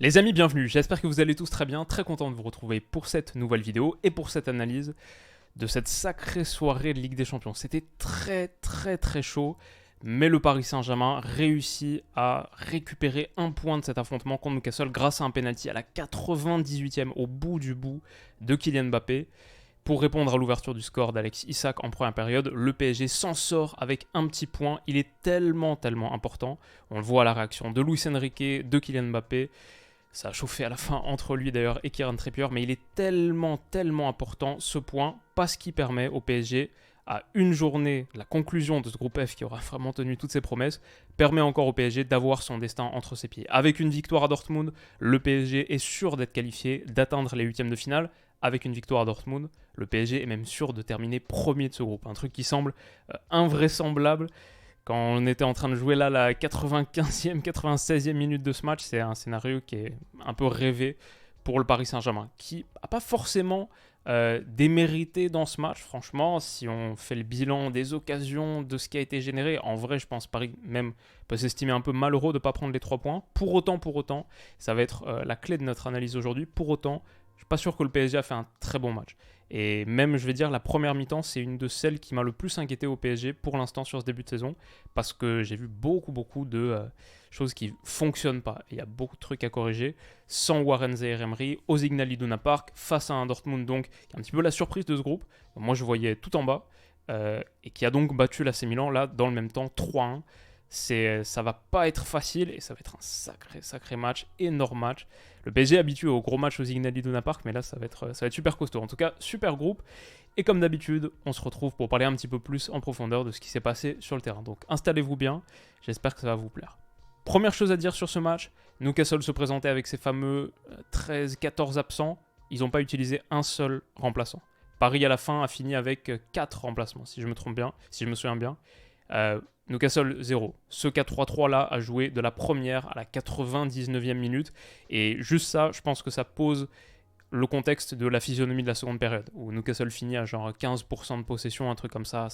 Les amis, bienvenue, j'espère que vous allez tous très bien, très content de vous retrouver pour cette nouvelle vidéo et pour cette analyse de cette sacrée soirée de Ligue des Champions. C'était très chaud, mais le Paris Saint-Germain réussit à récupérer un point de cet affrontement contre Newcastle grâce à un penalty à la 98e au bout du bout de Kylian Mbappé. Pour répondre à l'ouverture du score d'Alex Isak en première période, le PSG s'en sort avec un petit point. Il est tellement important. On le voit à la réaction de Luis Enrique, de Kylian Mbappé. Ça a chauffé à la fin entre lui d'ailleurs et Kieran Trippier, mais il est tellement important ce point parce qu'il permet au PSG, à une journée, la conclusion de ce groupe F qui aura vraiment tenu toutes ses promesses, permet encore au PSG d'avoir son destin entre ses pieds. Avec une victoire à Dortmund, le PSG est sûr d'être qualifié, d'atteindre les huitièmes de finale. Avec une victoire à Dortmund, le PSG est même sûr de terminer premier de ce groupe. Un truc qui semble invraisemblable. Quand on était en train de jouer là la 95e, 96e minute de ce match, c'est un scénario qui est un peu rêvé pour le Paris Saint-Germain, qui n'a pas forcément démérité dans ce match. Franchement, si on fait le bilan des occasions, de ce qui a été généré, en vrai, je pense Paris même peut s'estimer un peu malheureux de ne pas prendre les 3 points. Pour autant, ça va être la clé de notre analyse aujourd'hui. Pour autant, je ne suis pas sûr que le PSG a fait un très bon match. Et même, je vais dire, la première mi-temps, c'est une de celles qui m'a le plus inquiété au PSG pour l'instant sur ce début de saison, parce que j'ai vu beaucoup de choses qui ne fonctionnent pas. Il y a beaucoup de trucs à corriger, sans Warren Zaïre-Emery, au Signal Iduna Park, face à un Dortmund, donc, qui est un petit peu la surprise de ce groupe. Moi, je voyais tout en bas, et qui a donc battu l'AC Milan, là, dans le même temps, 3-1. Ça va pas être facile, et ça va être un sacré match, énorme match. Le PSG est habitué aux gros matchs au Signal Iduna Park, mais là, ça va être super costaud. En tout cas, super groupe. Et comme d'habitude, on se retrouve pour parler un petit peu plus en profondeur de ce qui s'est passé sur le terrain. Donc installez-vous bien, j'espère que ça va vous plaire. Première chose à dire sur ce match, Newcastle se présentait avec ses fameux 13-14 absents. Ils n'ont pas utilisé un seul remplaçant. Paris à la fin a fini avec 4 remplacements, si je me trompe bien, si je me souviens bien. Newcastle 0. Ce 4-3-3 là a joué de la première à la 99e minute. Et juste ça, je pense que ça pose le contexte de la physionomie de la seconde période, où Newcastle finit à genre 15% de possession, un truc comme ça,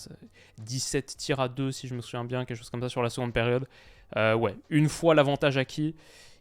17 tirs à 2 si je me souviens bien, quelque chose comme ça sur la seconde période. Ouais, une fois l'avantage acquis,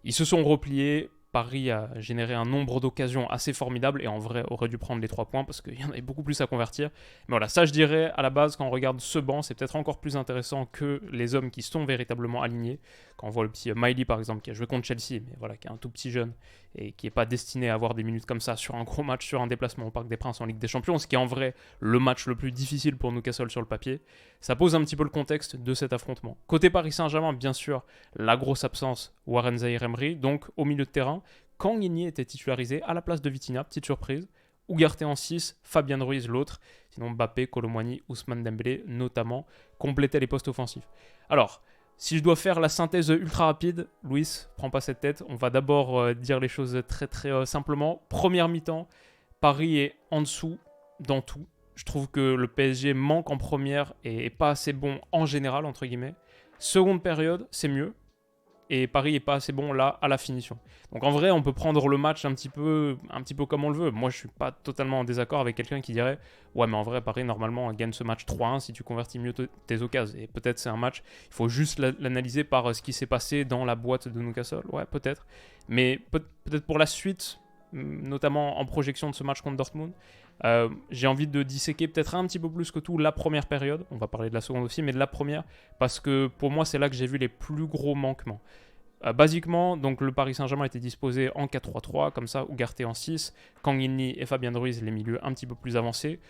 ils se sont repliés. Paris a généré un nombre d'occasions assez formidable et en vrai aurait dû prendre les 3 points parce qu'il y en avait beaucoup plus à convertir. Mais voilà, ça je dirais à la base quand on regarde ce banc, c'est peut-être encore plus intéressant que les hommes qui sont véritablement alignés. Quand on voit le petit Miley par exemple qui a joué contre Chelsea, mais voilà, qui est un tout petit jeune et qui n'est pas destiné à avoir des minutes comme ça sur un gros match, sur un déplacement au Parc des Princes en Ligue des Champions, ce qui est en vrai le match le plus difficile pour Newcastle sur le papier. Ça pose un petit peu le contexte de cet affrontement. Côté Paris Saint-Germain, bien sûr, la grosse absence, Warren Zaïre-Emery, donc au milieu de terrain, Kang In-hee était titularisé à la place de Vitinha, petite surprise. Ugarte en 6, Fabien Ruiz l'autre. Sinon Mbappé, Kolo Muani, Ousmane Dembélé notamment complétaient les postes offensifs. Alors, si je dois faire la synthèse ultra rapide, Louis, prends pas cette tête. On va d'abord dire les choses très simplement. Première mi-temps, Paris est en dessous dans tout. Je trouve que le PSG manque en première et est pas assez bon en général, entre guillemets. Seconde période, c'est mieux. Et Paris est pas assez bon là à la finition. Donc en vrai, on peut prendre le match un petit peu comme on le veut. Moi, je suis pas totalement en désaccord avec quelqu'un qui dirait ouais, mais en vrai, Paris normalement gagne ce match 3-1 si tu convertis mieux tes occasions. Et peut-être c'est un match, il faut juste l'analyser par ce qui s'est passé dans la boîte de Newcastle. Ouais, peut-être. Mais peut-être pour la suite, notamment en projection de ce match contre Dortmund, j'ai envie de disséquer peut-être un petit peu plus que tout la première période. On va parler de la seconde aussi, mais de la première, parce que pour moi, c'est là que j'ai vu les plus gros manquements. Basiquement, donc le Paris Saint-Germain était disposé en 4-3-3, comme ça, Ugarte en 6, Kang In-hee et Fabien Ruiz les milieux un petit peu plus avancés,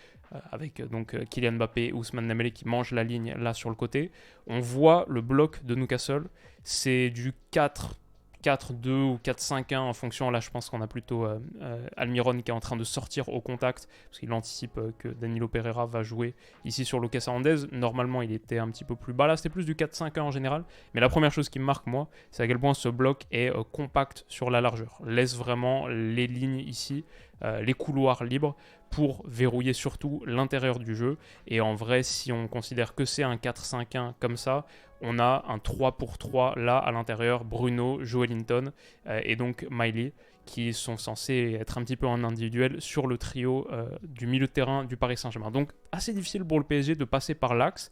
avec donc Kylian Mbappé et Ousmane Dembélé qui mangent la ligne là sur le côté. On voit le bloc de Newcastle, c'est du 4-2 ou 4-5-1 en fonction. Là, je pense qu'on a plutôt Almiron qui est en train de sortir au contact parce qu'il anticipe que Danilo Pereira va jouer ici sur Lucas Hernandez. Normalement, il était un petit peu plus bas. Là, c'était plus du 4-5-1 en général. Mais la première chose qui me marque, moi, c'est à quel point ce bloc est compact sur la largeur. Laisse vraiment les lignes ici, les couloirs libres pour verrouiller surtout l'intérieur du jeu. Et en vrai, si on considère que c'est un 4-5-1 comme ça, on a un 3 pour 3 là à l'intérieur, Bruno, Joelinton et donc Miley, qui sont censés être un petit peu en individuel sur le trio du milieu de terrain du Paris Saint-Germain. Donc assez difficile pour le PSG de passer par l'axe.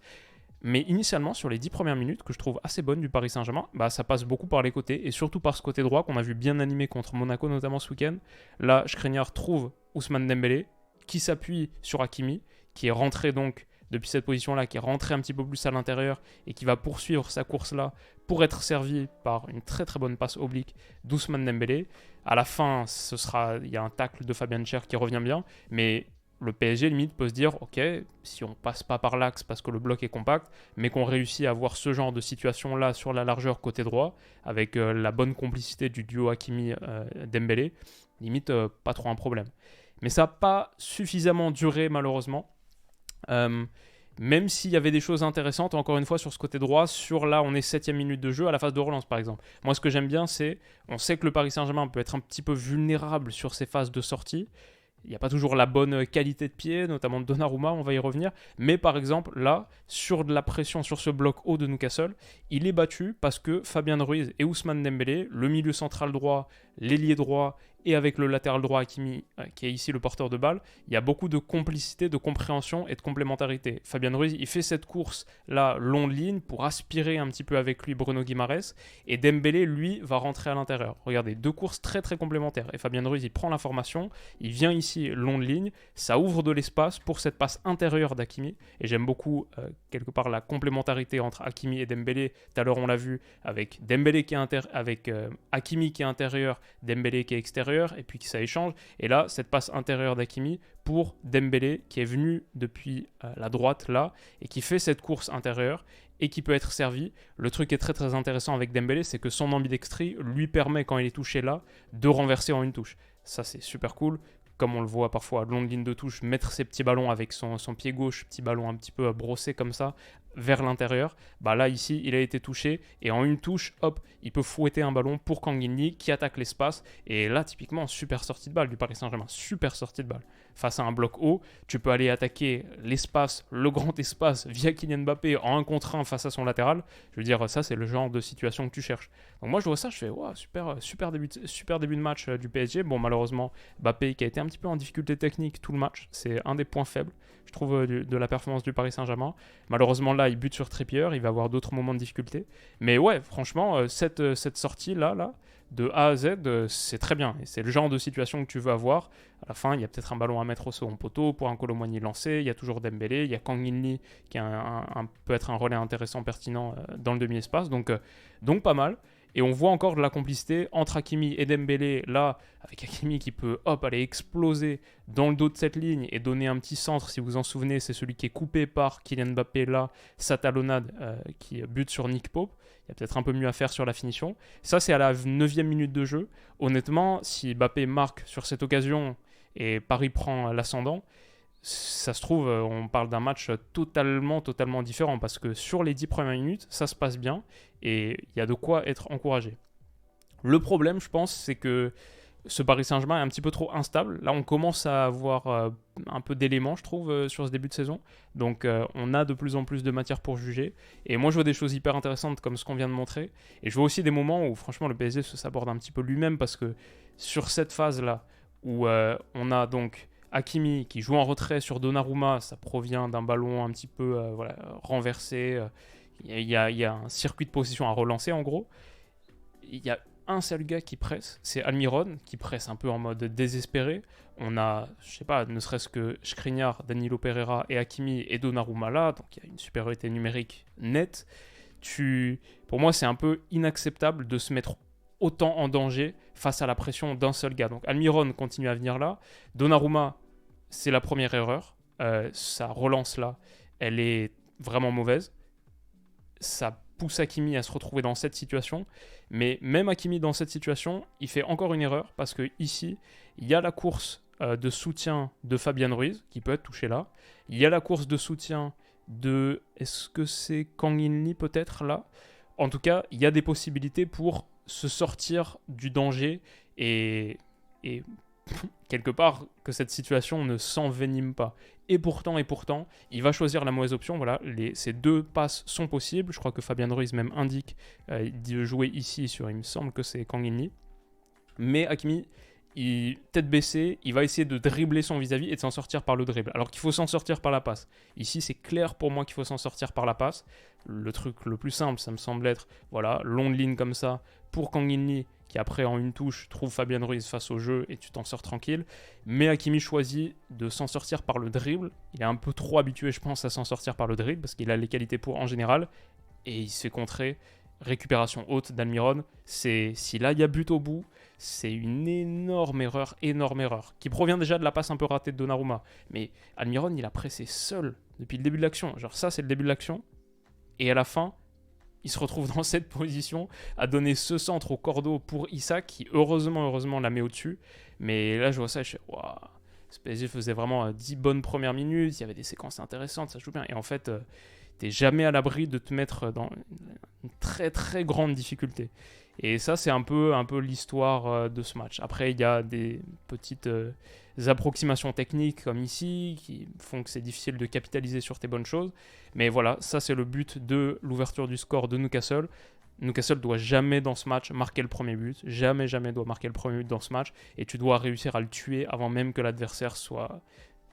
Mais initialement, sur les 10 premières minutes, que je trouve assez bonnes du Paris Saint-Germain, bah, ça passe beaucoup par les côtés, et surtout par ce côté droit qu'on a vu bien animé contre Monaco, notamment ce week-end. Là, Skriniar trouve Ousmane Dembélé, qui s'appuie sur Hakimi, qui est rentré donc depuis cette position-là, qui est rentré un petit peu plus à l'intérieur, et qui va poursuivre sa course-là pour être servi par une très très bonne passe oblique d'Ousmane Dembélé. À la fin, il y a un tacle de Fabian Schär qui revient bien, mais le PSG limite peut se dire ok, si on passe pas par l'axe parce que le bloc est compact, mais qu'on réussit à avoir ce genre de situation là sur la largeur côté droit avec la bonne complicité du duo Hakimi Dembélé, limite pas trop un problème. Mais ça n'a pas suffisamment duré malheureusement. Même s'il y avait des choses intéressantes, encore une fois, sur ce côté droit, là, on est 7ème minute de jeu, à la phase de relance, par exemple. Moi, ce que j'aime bien, c'est, on sait que le Paris Saint-Germain peut être un petit peu vulnérable sur ses phases de sortie. Il n'y a pas toujours la bonne qualité de pied, notamment de Donnarumma, on va y revenir. Mais par exemple, là, sur de la pression sur ce bloc haut de Newcastle, il est battu parce que Fabien Ruiz et Ousmane Dembélé, le milieu central droit, l'ailier droit et avec le latéral droit Hakimi, qui est ici le porteur de balle, il y a beaucoup de complicité, de compréhension et de complémentarité. Fabien Ruiz, il fait cette course-là, longue ligne, pour aspirer un petit peu avec lui Bruno Guimaraes, et Dembélé, lui, va rentrer à l'intérieur. Regardez, deux courses très très complémentaires. Et Fabien Ruiz, il prend l'information, il vient ici, longue ligne, ça ouvre de l'espace pour cette passe intérieure d'Hakimi, et j'aime beaucoup, quelque part, la complémentarité entre Hakimi et Dembélé. Tout à l'heure, on l'a vu, avec Dembélé qui est avec Hakimi qui est intérieur, Dembélé qui est extérieur, et puis ça échange. Et là, cette passe intérieure d'Hakimi pour Dembélé qui est venu depuis la droite là et qui fait cette course intérieure et qui peut être servi. Le truc qui est très très intéressant avec Dembélé, c'est que son ambidextrie lui permet, quand il est touché là, de renverser en une touche. Ça, c'est super cool. Comme on le voit parfois à longue ligne de touche, mettre ses petits ballons avec son pied gauche, petit ballon un petit peu brossé comme ça, vers l'intérieur. Bah là, ici, il a été touché et en une touche, hop, il peut fouetter un ballon pour Kang In Lee qui attaque l'espace. Et là, typiquement, super sortie de balle du Paris Saint-Germain, super sortie de balle. Face à un bloc haut, tu peux aller attaquer l'espace, le grand espace, via Kylian Mbappé en 1 contre 1 face à son latéral. Je veux dire, ça, c'est le genre de situation que tu cherches. Donc moi, je vois ça, je fais, wow, super début de match du PSG. Bon, malheureusement, Mbappé qui a été un petit peu en difficulté technique tout le match, c'est un des points faibles, je trouve, de la performance du Paris Saint-Germain. Malheureusement, là, il bute sur Trippier, il va avoir d'autres moments de difficulté. Mais ouais, franchement, cette sortie-là, de A à Z, c'est très bien. Et c'est le genre de situation que tu veux avoir. À la fin, il y a peut-être un ballon à mettre au second poteau pour un Kolo Muani lancé. Il y a toujours Dembélé, il y a Kang In Lee qui peut être un relais intéressant, pertinent dans le demi-espace. Donc pas mal. Et on voit encore de la complicité entre Hakimi et Dembélé, là, avec Hakimi qui peut aller exploser dans le dos de cette ligne et donner un petit centre, si vous en souvenez, c'est celui qui est coupé par Kylian Mbappé, là, sa talonnade qui bute sur Nick Pope. Il y a peut-être un peu mieux à faire sur la finition. Ça, c'est à la 9e minute de jeu. Honnêtement, si Mbappé marque sur cette occasion et Paris prend l'ascendant, ça se trouve, on parle d'un match totalement différent parce que sur les 10 premières minutes, ça se passe bien et il y a de quoi être encouragé. Le problème, je pense, c'est que ce Paris Saint-Germain est un petit peu trop instable. Là, on commence à avoir un peu d'éléments, je trouve, sur ce début de saison. Donc, on a de plus en plus de matière pour juger. Et moi, je vois des choses hyper intéressantes comme ce qu'on vient de montrer. Et je vois aussi des moments où, franchement, le PSG se saborde un petit peu lui-même parce que sur cette phase-là, où on a donc Hakimi qui joue en retrait sur Donnarumma, ça provient d'un ballon un petit peu renversé. Il y a un circuit de possession à relancer, en gros. Il y a un seul gars qui presse, c'est Almiron, qui presse un peu en mode désespéré. On a, je sais pas, ne serait-ce que Skriniar, Danilo Pereira et Hakimi et Donnarumma là, donc il y a une supériorité numérique nette. Pour moi, c'est un peu inacceptable de se mettre autant en danger face à la pression d'un seul gars. Donc Almiron continue à venir là. Donnarumma, c'est la première erreur. Sa relance là, elle est vraiment mauvaise. Ça pousse Hakimi à se retrouver dans cette situation. Mais même Hakimi dans cette situation, il fait encore une erreur parce que ici, il y a la course de soutien de Fabien Ruiz qui peut être touché là. Il y a la course de soutien de... Est-ce que c'est Kang In Lee peut-être là? En tout cas, il y a des possibilités pour se sortir du danger et quelque part que cette situation ne s'envenime pas. Et pourtant, il va choisir la mauvaise option. Voilà, ces deux passes sont possibles. Je crois que Fabien Ruiz même indique de jouer ici sur, il me semble que c'est Kang In Lee. Mais Hakimi, tête baissée, il va essayer de dribbler son vis-à-vis et de s'en sortir par le dribble. Alors qu'il faut s'en sortir par la passe. Ici, c'est clair pour moi qu'il faut s'en sortir par la passe. Le truc le plus simple, ça me semble être, voilà, longue ligne comme ça pour Kang In Lee, qui après en une touche trouve Fabien Ruiz face au jeu et tu t'en sors tranquille. Mais Hakimi choisit de s'en sortir par le dribble. Il est un peu trop habitué, je pense, à s'en sortir par le dribble parce qu'il a les qualités pour en général. Et il se fait contrer. Récupération haute d'Almiron. Si là il y a but au bout, c'est une énorme erreur, qui provient déjà de la passe un peu ratée de Donnarumma. Mais Almiron, il a pressé seul depuis le début de l'action. Genre ça, c'est le début de l'action. Et à la fin, il se retrouve dans cette position à donner ce centre au cordeau pour Isak, qui heureusement la met au-dessus. Mais là, je vois ça et je fais, waouh, ce PSG faisait vraiment 10 bonnes premières minutes, il y avait des séquences intéressantes, ça joue bien. Et en fait, t'es jamais à l'abri de te mettre dans une très très grande difficulté. Et ça, c'est un peu l'histoire de ce match. Après, il y a des petites approximations techniques comme ici qui font que c'est difficile de capitaliser sur tes bonnes choses. Mais voilà, ça c'est le but de l'ouverture du score de Newcastle. Newcastle doit jamais dans ce match marquer le premier but. Jamais doit marquer le premier but dans ce match. Et tu dois réussir à le tuer avant même que l'adversaire soit...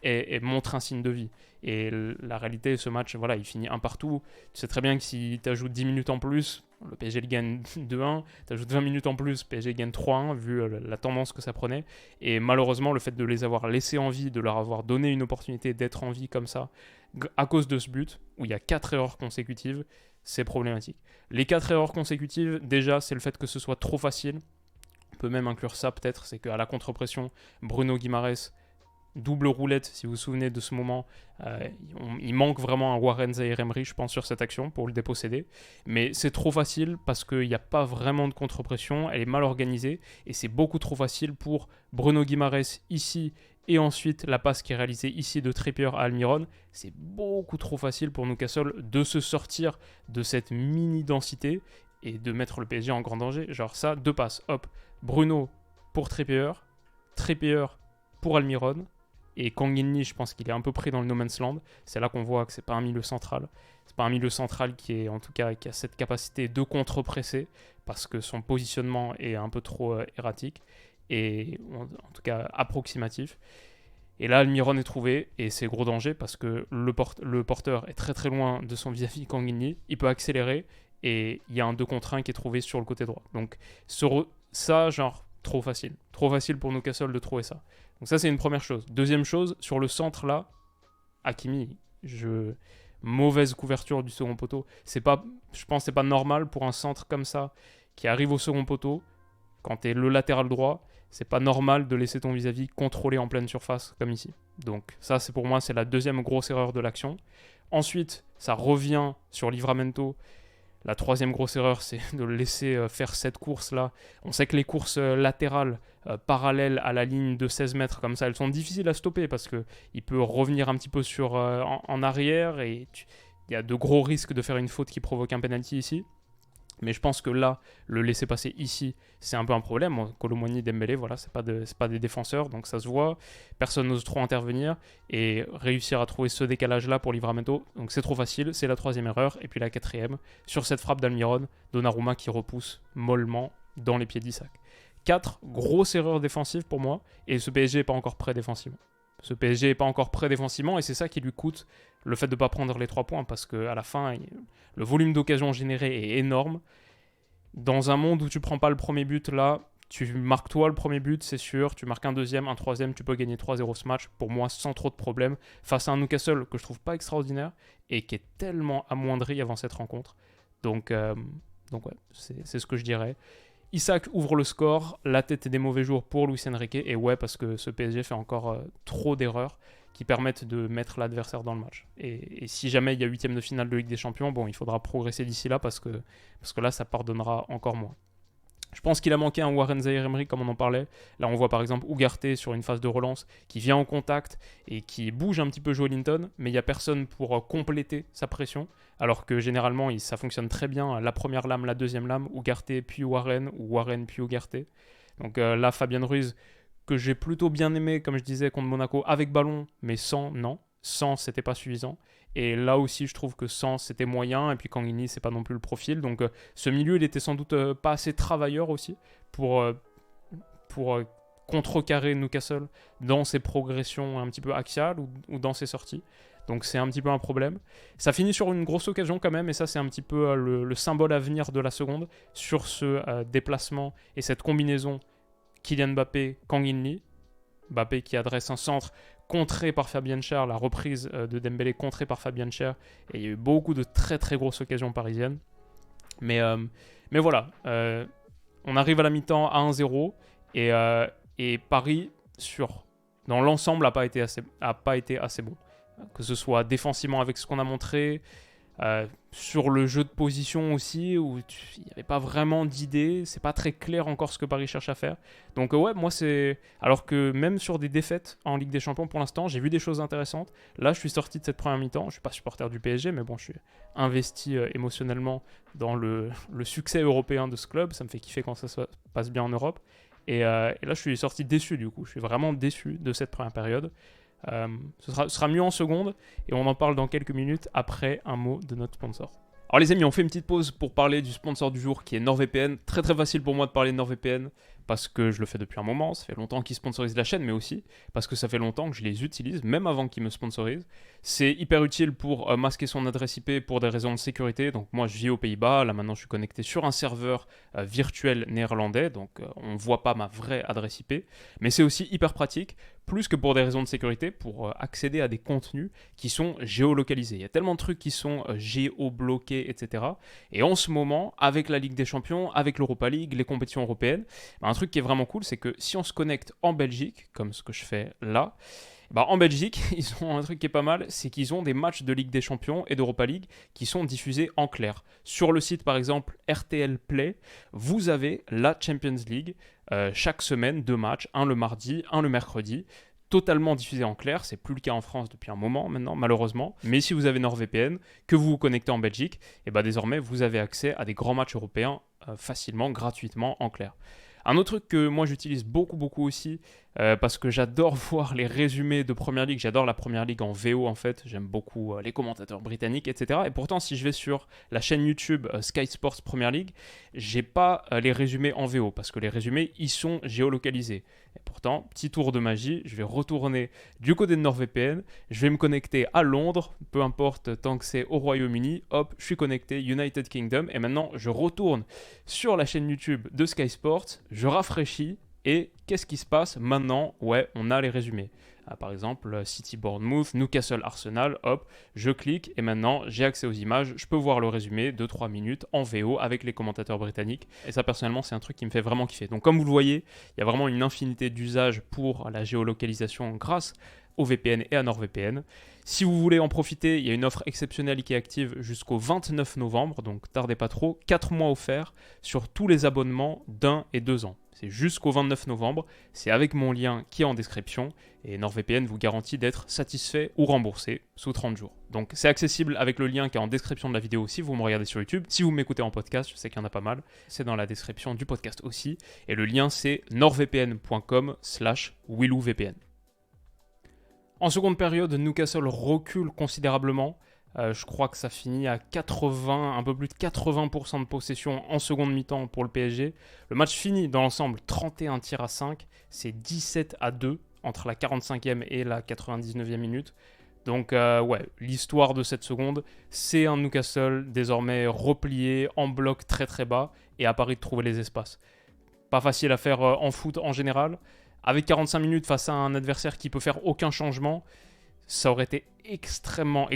Et montre un signe de vie. Et la réalité, ce match, voilà, il finit un partout. Tu sais très bien que si tu ajoutes 10 minutes en plus, le PSG le gagne 2-1. Tu ajoutes 20 minutes en plus, le PSG gagne 3-1, vu la tendance que ça prenait. Et malheureusement, le fait de les avoir laissés en vie, de leur avoir donné une opportunité d'être en vie comme ça, à cause de ce but, où il y a 4 erreurs consécutives, c'est problématique. Les 4 erreurs consécutives, déjà, c'est le fait que ce soit trop facile. On peut même inclure ça peut-être, c'est qu'à la contre-pression, Bruno Guimaraes, double roulette, si vous vous souvenez de ce moment. Il manque vraiment un Warren Zaïre-Emery, je pense, sur cette action pour le déposséder. Mais c'est trop facile parce qu'il n'y a pas vraiment de contre-pression, elle est mal organisée et c'est beaucoup trop facile pour Bruno Guimaraes ici et ensuite la passe qui est réalisée ici de Trippier à Almiron. C'est beaucoup trop facile pour Newcastle de se sortir de cette mini-densité et de mettre le PSG en grand danger. Genre ça, 2 passes, hop, Bruno pour Trippier pour Almiron. Et Kang In Lee, je pense qu'il est un peu pris dans le no man's land. C'est là qu'on voit que c'est pas un milieu central. C'est pas un milieu central qui est, en tout cas, qui a cette capacité de contre-presser parce que son positionnement est un peu trop erratique et en tout cas approximatif. Et là, Almiron est trouvé et c'est gros danger parce que le porteur est très très loin de son vis-à-vis Kang In Lee. Il peut accélérer et il y a un 2 contre 1 qui est trouvé sur le côté droit. Donc ça, genre, trop facile. Trop facile pour Newcastle de trouver ça. Donc ça, c'est une première chose. Deuxième chose, sur le centre là, Hakimi, mauvaise couverture du second poteau. Je pense que c'est pas normal pour un centre comme ça qui arrive au second poteau, quand tu es le latéral droit, c'est pas normal de laisser ton vis-à-vis contrôler en pleine surface comme ici. Donc ça, c'est pour moi, c'est la deuxième grosse erreur de l'action. Ensuite, ça revient sur Livramento. La troisième grosse erreur, c'est de le laisser faire cette course-là. On sait que les courses latérales, parallèles à la ligne de 16 mètres, comme ça, elles sont difficiles à stopper parce qu'il peut revenir un petit peu en arrière et il y a de gros risques de faire une faute qui provoque un penalty ici. Mais je pense que là, le laisser passer ici, c'est un peu un problème. Kolo Muani, Dembélé, voilà, c'est pas des défenseurs, donc ça se voit. Personne n'ose trop intervenir et réussir à trouver ce décalage-là pour Livramento. Donc c'est trop facile, c'est la troisième erreur. Et puis la quatrième, sur cette frappe d'Almiron, Donnarumma qui repousse mollement dans les pieds d'Isak. 4 grosses erreurs défensives pour moi, et ce PSG n'est pas encore prêt défensivement. Ce PSG n'est pas encore prêt défensivement, et c'est ça qui lui coûte le fait de ne pas prendre les 3 points, parce qu'à la fin, le volume d'occasions générées est énorme. Dans un monde où tu ne prends pas le premier but, là, tu marques toi le premier but, c'est sûr. Tu marques un deuxième, un troisième, tu peux gagner 3-0 ce match, pour moi, sans trop de problèmes, face à un Newcastle que je trouve pas extraordinaire, et qui est tellement amoindri avant cette rencontre. Donc ouais, c'est ce que je dirais. Isak ouvre le score, la tête des mauvais jours pour Luis Enrique, et ouais, parce que ce PSG fait encore trop d'erreurs qui permettent de mettre l'adversaire dans le match. Et si jamais il y a 8e de finale de Ligue des Champions, bon, il faudra progresser d'ici là parce que là, ça pardonnera encore moins. Je pense qu'il a manqué un Warren Zaïre-Emery comme on en parlait. Là, on voit par exemple Ugarte sur une phase de relance qui vient en contact et qui bouge un petit peu Joelinton, mais il n'y a personne pour compléter sa pression. Alors que généralement, ça fonctionne très bien. La première lame, la deuxième lame, Ugarte puis Warren, ou Warren puis Ugarte. Donc là, Fabien Ruiz, que j'ai plutôt bien aimé, comme je disais, contre Monaco, avec ballon, mais sans, non. Sans, c'était pas suffisant. Et là aussi, je trouve que sans, c'était moyen. Et puis Kang In Lee, c'est pas non plus le profil. Donc ce milieu, il était sans doute pas assez travailleur aussi pour contrecarrer Newcastle dans ses progressions un petit peu axiales ou dans ses sorties. Donc c'est un petit peu un problème. Ça finit sur une grosse occasion quand même, et ça c'est un petit peu le symbole à venir de la seconde, sur ce déplacement et cette combinaison Kylian Mbappé, Kang In Lee. Mbappé qui adresse un centre contré par Fabian Schär, la reprise de Dembélé contrée par Fabian Schär, et il y a eu beaucoup de très très grosses occasions parisiennes. Mais voilà, on arrive à la mi-temps à 1-0, et Paris, dans l'ensemble, n'a pas été assez bon. Que ce soit défensivement avec ce qu'on a montré, sur le jeu de position aussi, où il n'y avait pas vraiment d'idée, c'est pas très clair encore ce que Paris cherche à faire. Donc ouais, moi c'est... Alors que même sur des défaites en Ligue des Champions pour l'instant, j'ai vu des choses intéressantes. Là, je suis sorti de cette première mi-temps, je ne suis pas supporter du PSG, mais bon, je suis investi émotionnellement dans le succès européen de ce club, ça me fait kiffer quand ça se passe bien en Europe. Et là, je suis sorti déçu du coup, je suis vraiment déçu de cette première période. Ce sera mieux en seconde, et on en parle dans quelques minutes après un mot de notre sponsor. Alors les amis, on fait une petite pause pour parler du sponsor du jour qui est NordVPN. Très très facile pour moi de parler de NordVPN parce que je le fais depuis un moment, ça fait longtemps qu'ils sponsorisent la chaîne, mais aussi parce que ça fait longtemps que je les utilise, même avant qu'ils me sponsorisent. C'est hyper utile pour masquer son adresse IP pour des raisons de sécurité. Donc moi je vis aux Pays-Bas, là maintenant je suis connecté sur un serveur virtuel néerlandais, donc on ne voit pas ma vraie adresse IP. Mais c'est aussi hyper pratique, plus que pour des raisons de sécurité, pour accéder à des contenus qui sont géolocalisés. Il y a tellement de trucs qui sont géobloqués, etc. Et en ce moment, avec la Ligue des Champions, avec l'Europa League, les compétitions européennes, un truc qui est vraiment cool, c'est que si on se connecte en Belgique, comme ce que je fais là, en Belgique, ils ont un truc qui est pas mal, c'est qu'ils ont des matchs de Ligue des Champions et d'Europa League qui sont diffusés en clair. Sur le site, par exemple, RTL Play, vous avez la Champions League, chaque semaine, 2 matchs, un le mardi, un le mercredi, totalement diffusé en clair. C'est plus le cas en France depuis un moment maintenant, malheureusement. Mais si vous avez NordVPN, que vous vous connectez en Belgique, et désormais, vous avez accès à des grands matchs européens facilement, gratuitement, en clair. Un autre truc que moi j'utilise beaucoup aussi, parce que j'adore voir les résumés de Première Ligue, j'adore la Première Ligue en VO en fait, j'aime beaucoup les commentateurs britanniques, etc. Et pourtant, si je vais sur la chaîne YouTube Sky Sports Première League, j'ai pas les résumés en VO, parce que les résumés, ils sont géolocalisés. Et pourtant, petit tour de magie, je vais retourner du côté de NordVPN, je vais me connecter à Londres, peu importe tant que c'est au Royaume-Uni, hop, je suis connecté United Kingdom, et maintenant je retourne sur la chaîne YouTube de Sky Sports, je rafraîchis, et qu'est-ce qui se passe maintenant? Ouais, on a les résumés. Par exemple, City Bournemouth, Newcastle Arsenal, hop, je clique et maintenant j'ai accès aux images, je peux voir le résumé de 3 minutes en VO avec les commentateurs britanniques. Et ça personnellement c'est un truc qui me fait vraiment kiffer. Donc comme vous le voyez, il y a vraiment une infinité d'usages pour la géolocalisation grâce au VPN et à NordVPN. Si vous voulez en profiter, il y a une offre exceptionnelle qui est active jusqu'au 29 novembre, donc tardez pas trop, 4 mois offerts sur tous les abonnements d'1 et 2 ans. C'est jusqu'au 29 novembre, c'est avec mon lien qui est en description, et NordVPN vous garantit d'être satisfait ou remboursé sous 30 jours. Donc c'est accessible avec le lien qui est en description de la vidéo si vous me regardez sur YouTube. Si vous m'écoutez en podcast, je sais qu'il y en a pas mal, c'est dans la description du podcast aussi, et le lien c'est nordvpn.com/WillouVPN. En seconde période, Newcastle recule considérablement. Je crois que ça finit à un peu plus de 80% de possession en seconde mi-temps pour le PSG. Le match finit dans l'ensemble 31 tirs à 5. C'est 17-2 entre la 45e et la 99e minute. Donc l'histoire de cette seconde, c'est un Newcastle désormais replié en bloc très très bas et à Paris de trouver les espaces. Pas facile à faire en foot en général. Avec 45 minutes face à un adversaire qui peut faire aucun changement, ça aurait été extrêmement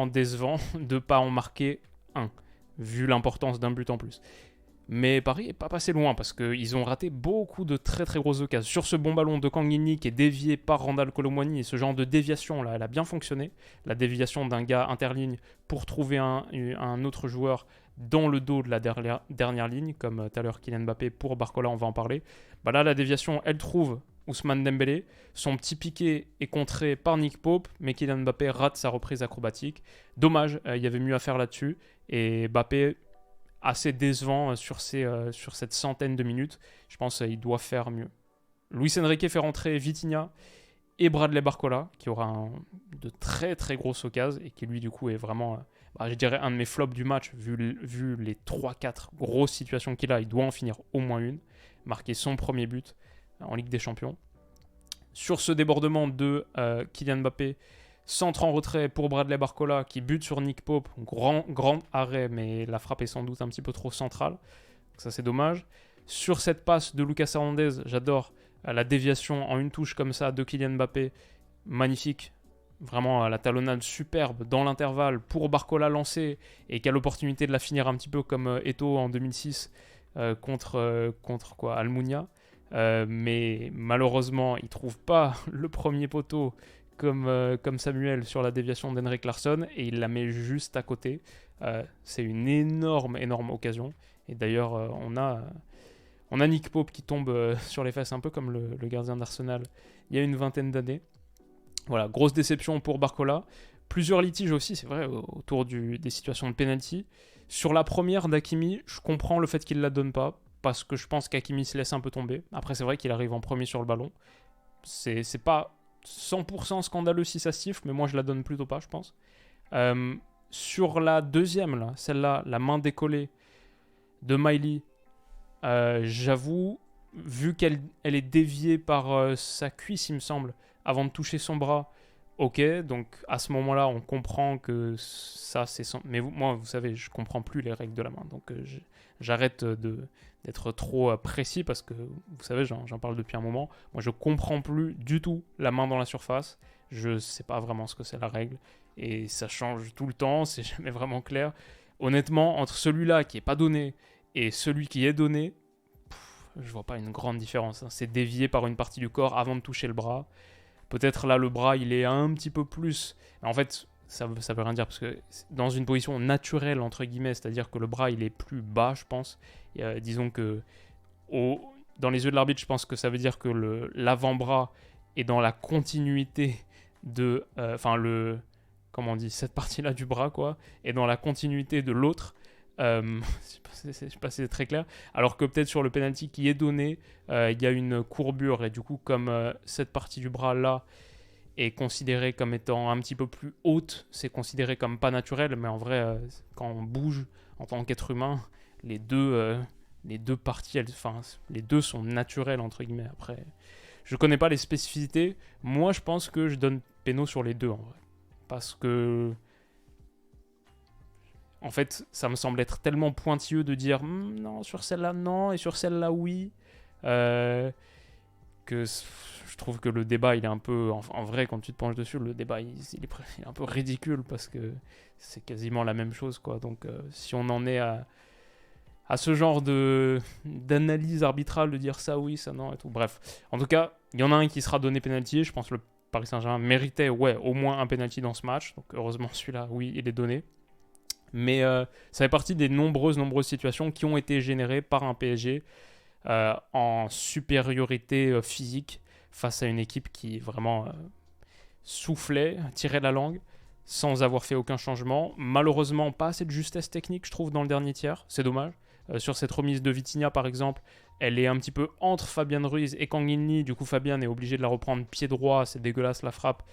décevant de ne pas en marquer un, vu l'importance d'un but en plus. Mais Paris n'est pas passé loin parce qu'ils ont raté beaucoup de très très grosses occasions. Sur ce bon ballon de Kang In Lee qui est dévié par Randal Kolo Muani, et ce genre de déviation là, elle a bien fonctionné. La déviation d'un gars interligne pour trouver un autre joueur dans le dos de la dernière ligne, comme tout à l'heure Kylian Mbappé pour Barcola, on va en parler. Là, la déviation, elle trouve Ousmane Dembélé. Son petit piqué est contré par Nick Pope, mais Kylian Mbappé rate sa reprise acrobatique. Dommage, il y avait mieux à faire là-dessus. Et Mbappé, assez décevant sur cette centaine de minutes. Je pense qu'il doit faire mieux. Luis Enrique fait rentrer Vitinha et Bradley Barcola, qui aura de très très grosses occasions et qui lui du coup est vraiment, je dirais, un de mes flops du match, vu les 3-4 grosses situations qu'il a. Il doit en finir au moins une, marquer son premier but. en Ligue des Champions. Sur ce débordement de Kylian Mbappé, centre en retrait pour Bradley Barcola qui bute sur Nick Pope, grand arrêt, mais la frappe est sans doute un petit peu trop centrale. Ça, c'est dommage. Sur cette passe de Lucas Hernandez, j'adore la déviation en une touche comme ça de Kylian Mbappé. Magnifique. Vraiment la talonnade superbe dans l'intervalle pour Barcola lancé et qui a l'opportunité de la finir un petit peu comme Eto'o en 2006 contre Almunia. Mais malheureusement, il ne trouve pas le premier poteau comme Samuel sur la déviation d'Henrik Larsson et il la met juste à côté. C'est une énorme occasion. Et d'ailleurs, on a Nick Pope qui tombe sur les fesses un peu comme le gardien d'Arsenal il y a une vingtaine d'années. Voilà, grosse déception pour Barcola. Plusieurs litiges aussi, c'est vrai, autour des situations de penalty. Sur la première d'Hakimi, je comprends le fait qu'il ne la donne pas, parce que je pense qu'Hakimi se laisse un peu tomber. Après, c'est vrai qu'il arrive en premier sur le ballon. C'est pas 100% scandaleux si ça siffle, mais moi je la donne plutôt pas, je pense. Sur la deuxième, là, celle-là, la main décollée de Miley, j'avoue, vu qu'elle est déviée par sa cuisse, il me semble, avant de toucher son bras, ok, donc à ce moment-là, on comprend que ça, c'est... Mais moi, vous savez, je comprends plus les règles de la main, donc j'arrête d'être trop précis, parce que, vous savez, j'en parle depuis un moment. Moi, je comprends plus du tout la main dans la surface. Je sais pas vraiment ce que c'est la règle, et ça change tout le temps, c'est jamais vraiment clair. Honnêtement, entre celui-là qui est pas donné et celui qui est donné, je vois pas une grande différence. Hein. C'est dévié par une partie du corps avant de toucher le bras. Peut-être là, le bras, il est un petit peu plus... En fait, ça veut rien dire, parce que dans une position naturelle, entre guillemets, c'est-à-dire que le bras, il est plus bas, je pense. Et, disons que dans les yeux de l'arbitre, je pense que ça veut dire que l'avant-bras est dans la continuité de... comment on dit, cette partie-là du bras, quoi, est dans la continuité de l'autre. Je sais pas si c'est très clair. Alors que peut-être sur le penalty qui est donné, il y a une courbure et du coup comme cette partie du bras là est considérée comme étant un petit peu plus haute, c'est considéré comme pas naturel. Mais en vrai, quand on bouge en tant qu'être humain, les deux parties, les deux sont naturelles entre guillemets. Après, je connais pas les spécificités. Moi, je pense que je donne péno sur les deux en vrai, parce que en fait, ça me semble être tellement pointilleux de dire non, sur celle-là, non, et sur celle-là, oui. Que je trouve que le débat, il est un peu... En vrai, quand tu te penches dessus, le débat, il est un peu ridicule parce que c'est quasiment la même chose, quoi. Donc, si on en est à ce genre d'analyse arbitrale, de dire ça, oui, ça, non, et tout. Bref. En tout cas, il y en a un qui sera donné pénalty. Je pense que le Paris Saint-Germain méritait, au moins un pénalty dans ce match. Donc, heureusement, celui-là, oui, il est donné. Mais ça fait partie des nombreuses situations qui ont été générées par un PSG en supériorité physique face à une équipe qui vraiment soufflait, tirait la langue sans avoir fait aucun changement. Malheureusement, pas assez de justesse technique, je trouve, dans le dernier tiers. C'est dommage. Sur cette remise de Vitinha, par exemple, elle est un petit peu entre Fabian Ruiz et Kang In-lee. Du coup, Fabian est obligé de la reprendre pied droit. C'est dégueulasse, la frappe.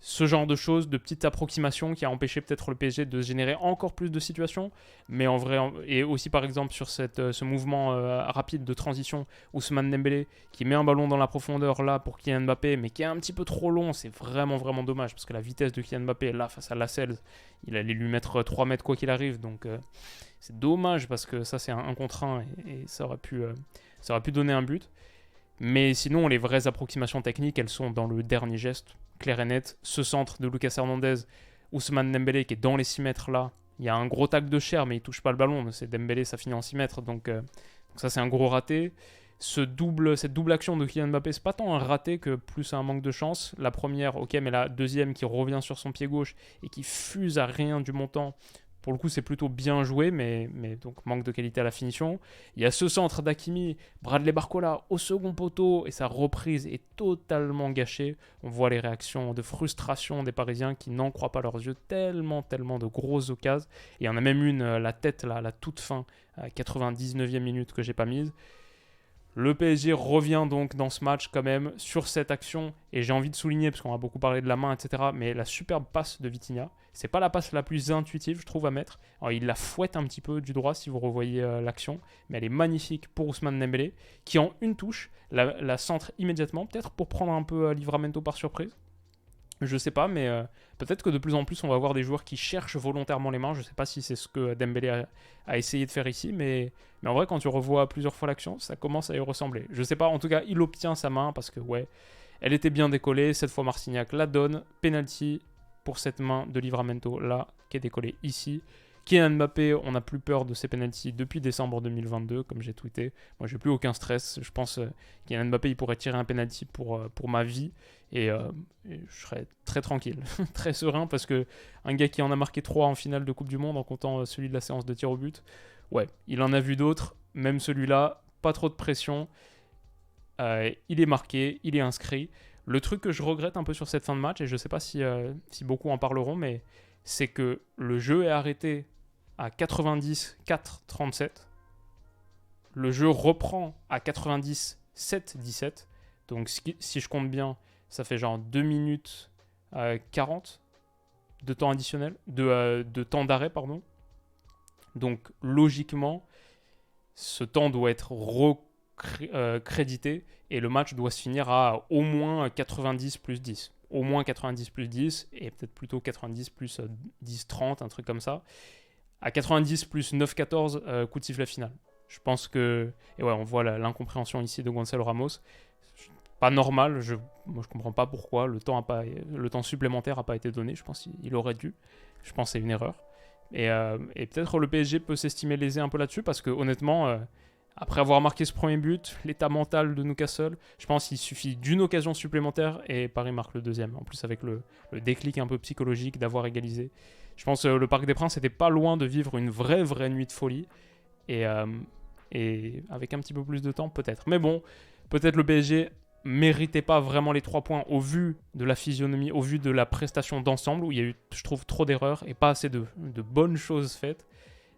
Ce genre de choses, de petites approximations qui a empêché peut-être le PSG de générer encore plus de situations. Mais en vrai, et aussi par exemple sur ce mouvement rapide de transition, Ousmane Dembélé qui met un ballon dans la profondeur là pour Kylian Mbappé, mais qui est un petit peu trop long, c'est vraiment dommage parce que la vitesse de Kylian Mbappé là face à Lascelles, il allait lui mettre 3 mètres quoi qu'il arrive. Donc c'est dommage parce que ça c'est un contre 1 et ça aurait pu donner un but. Mais sinon, les vraies approximations techniques, elles sont dans le dernier geste, clair et net. Ce centre de Lucas Hernandez, Ousmane Dembélé qui est dans les 6 mètres là. Il y a un gros tacle de chair, mais il touche pas le ballon. C'est Dembélé, ça finit en 6 mètres. Donc ça, c'est un gros raté. Cette double action de Kylian Mbappé, c'est pas tant un raté que plus un manque de chance. La première, ok, mais la deuxième qui revient sur son pied gauche et qui fuse à rien du montant. Pour le coup, c'est plutôt bien joué, mais donc manque de qualité à la finition. Il y a ce centre d'Hakimi, Bradley Barcola au second poteau, et sa reprise est totalement gâchée. On voit les réactions de frustration des Parisiens qui n'en croient pas leurs yeux, tellement de grosses occasions. Et il y en a même une, la tête, là, à la toute fin, à 99e minute, que j'ai pas mise. Le PSG revient donc dans ce match quand même sur cette action, et j'ai envie de souligner, parce qu'on a beaucoup parlé de la main, etc., mais la superbe passe de Vitinha, c'est pas la passe la plus intuitive, je trouve, à mettre. Alors, il la fouette un petit peu du droit si vous revoyez l'action, mais elle est magnifique pour Ousmane Dembélé, qui en une touche la centre immédiatement, peut-être pour prendre un peu Livramento par surprise. Je sais pas, mais peut-être que de plus en plus on va avoir des joueurs qui cherchent volontairement les mains. Je sais pas si c'est ce que Dembélé a essayé de faire ici, mais en vrai, quand tu revois plusieurs fois l'action, ça commence à y ressembler. Je sais pas, en tout cas, il obtient sa main parce que, ouais, elle était bien décollée. Cette fois, Marcignac la donne. Penalty pour cette main de Livramento là, qui est décollée ici. Kylian Mbappé, on n'a plus peur de ses penalties depuis décembre 2022, comme j'ai tweeté. Moi, j'ai plus aucun stress. Je pense Kylian Mbappé, il pourrait tirer un penalty pour ma vie. Et je serais très tranquille, très serein, parce que un gars qui en a marqué 3 en finale de Coupe du Monde, en comptant celui de la séance de tir au but, ouais, il en a vu d'autres, même celui-là, pas trop de pression. Il est marqué, il est inscrit. Le truc que je regrette un peu sur cette fin de match, et je ne sais pas si beaucoup en parleront, mais c'est que le jeu est arrêté à 90-4-37. Le jeu reprend à 97-17. Donc si je compte bien, ça fait genre 2 minutes 40 de temps additionnel, de temps d'arrêt, pardon. Donc logiquement, ce temps doit être recrédité et le match doit se finir à au moins 90 plus 10. Au moins 90 plus 10 et peut-être plutôt 90 plus 10-30, un truc comme ça. À 90 plus 9-14, coup de sifflet final. Je pense que... Et ouais, on voit l'incompréhension ici de Gonzalo Ramos. Pas normal, moi je comprends pas pourquoi le temps supplémentaire n'a pas été donné. Je pense qu'il aurait dû. Je pense que c'est une erreur. Et peut-être le PSG peut s'estimer lésé un peu là-dessus parce que honnêtement, après avoir marqué ce premier but, l'état mental de Newcastle, je pense qu'il suffit d'une occasion supplémentaire et Paris marque le deuxième. En plus avec le déclic un peu psychologique d'avoir égalisé. Je pense que le Parc des Princes était pas loin de vivre une vraie nuit de folie. Et avec un petit peu plus de temps peut-être. Mais bon, peut-être le PSG méritait pas vraiment les 3 points au vu de la physionomie, au vu de la prestation d'ensemble, où il y a eu, je trouve, trop d'erreurs et pas assez de bonnes choses faites,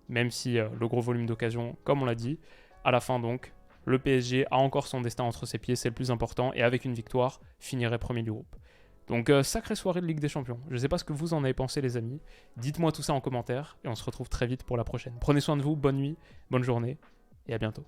même si le gros volume d'occasions, comme on l'a dit, à la fin donc, le PSG a encore son destin entre ses pieds, c'est le plus important, et avec une victoire, finirait premier du groupe. Donc sacrée soirée de Ligue des Champions. Je ne sais pas ce que vous en avez pensé les amis, dites-moi tout ça en commentaire, et on se retrouve très vite pour la prochaine. Prenez soin de vous, bonne nuit, bonne journée, et à bientôt.